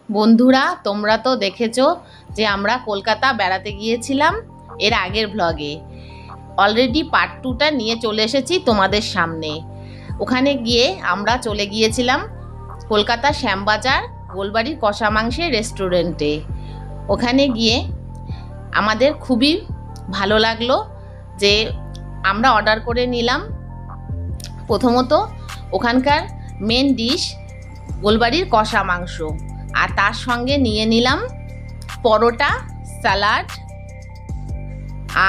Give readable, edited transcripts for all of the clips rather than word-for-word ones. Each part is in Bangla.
বন্ধুরা, তোমরা তো দেখেছো যে আমরা কলকাতা বেড়াতে গিয়েছিলাম এর আগের ব্লগে। অলরেডি পার্ট 2টা নিয়ে চলে এসেছি তোমাদের সামনে। ওখানে গিয়ে আমরা চলে গিয়েছিলাম কলকাতা শ্যামবাজার গোলবাড়ির কষা মাংসের রেস্টুরেন্টে। ওখানে গিয়ে আমাদের খুবই ভালো লাগলো যে আমরা অর্ডার করে নিলাম প্রথমত ওখানকার মেন ডিশ গোলবাড়ির কষা মাংস, আর তার সঙ্গে নিয়ে নিলাম পরোটা, স্যালাড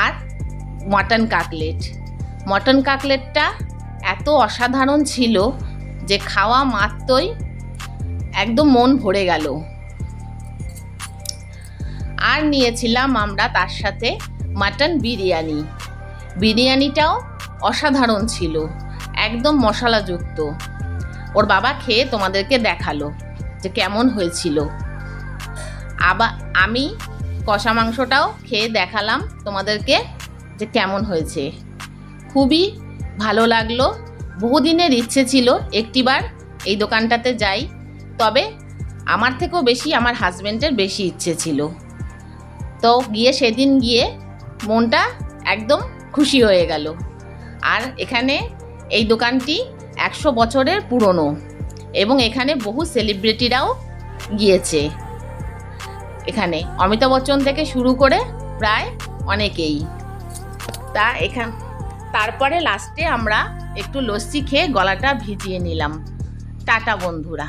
আর মটন কাটলেট। মটন কাটলেটটা এত অসাধারণ ছিল যে খাওয়া মাত্রই একদম মন ভরে গেল। আর নিয়েছিলাম আমরা তার সাথে মাটন বিরিয়ানি। বিরিয়ানিটাও অসাধারণ ছিল, একদম মশলাযুক্ত। ওর বাবা খেয়ে তোমাদেরকে দেখালো যে কেমন হয়েছিল। আবার আমি কষা মাংসটাও খেয়ে দেখালাম তোমাদেরকে যে কেমন হয়েছে। খুবই ভালো লাগলো। বহুদিনের ইচ্ছে ছিল একটিবার এই দোকানটাতে যাই, তবে আমার থেকেও বেশি আমার হাজব্যান্ডের বেশি ইচ্ছে ছিল। তো সেদিন গিয়ে মনটা একদম খুশি হয়ে গেল। আর এখানে এই দোকানটি 100 বছরের পুরনো এবং এখানে বহু সেলিব্রিটিরাও গিয়েছে। এখানে অমিতাভ বচ্চন থেকে শুরু করে প্রায় অনেকেই। তারপরে লাস্টে আমরা একটু লস্যি খেয়ে গলাটা ভিজিয়ে নিলাম। টাটা বন্ধুরা।